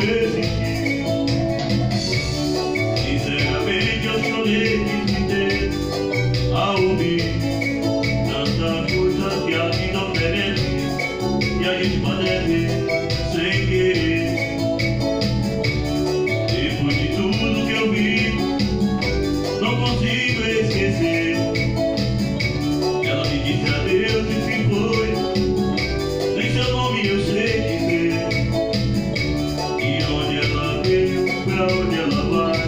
resisti. Sinceramente eu chorei de ter a ouvir tanta coisa que a vida oferece e a gente padece sem querer. Depois de tudo que eu vi, não consigo esquecer. Ela me disse adeus e se foi, nem seu nome eu sei dizer. E onde ela veio, pra onde ela vai,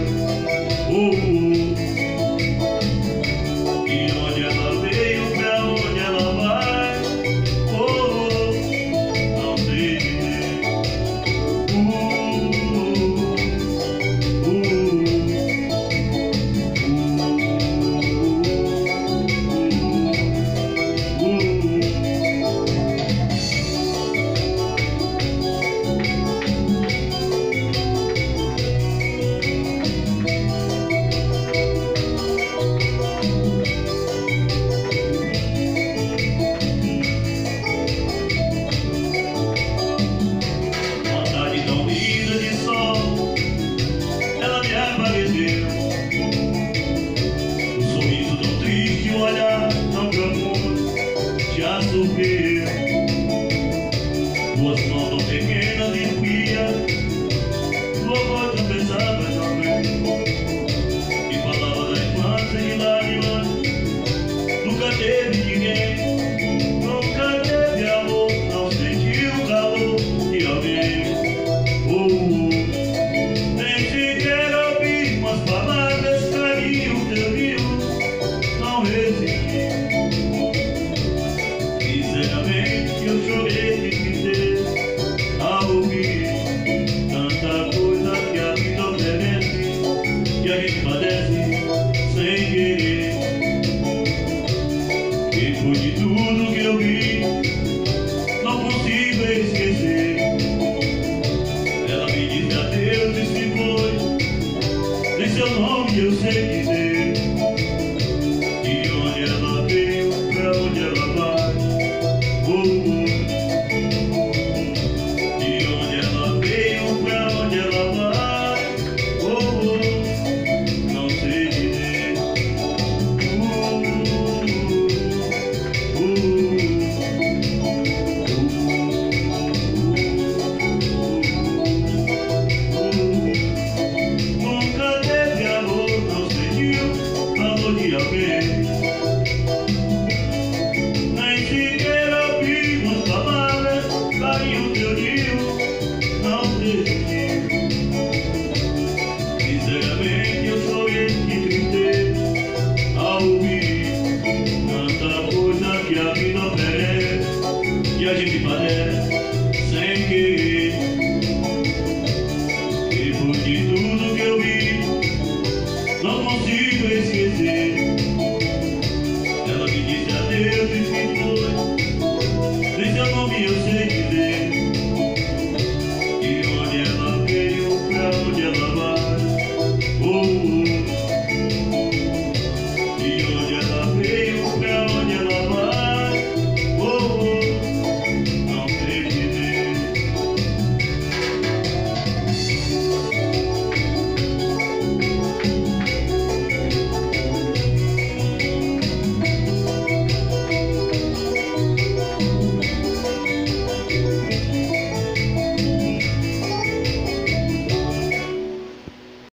E onde ela veio, pra onde ela vai, não sei dizer. Já sorriu, duas mãos tão pequenas e frias, sua voz tão pesada também, que falava da infância e lágrimas. Nunca teve ninguém, nunca teve amor, não sentiu o calor de alguém. Nem sequer ouvi umas palavras, carinho teu rio, não resisti. Sinceramente eu chorei de ter a ouvir tanta coisa que a vida oferece e a gente padece sem querer. Depois de tudo que eu vi, não consigo esquecer. Ela me disse adeus e se foi, nem seu nome eu sei dizer.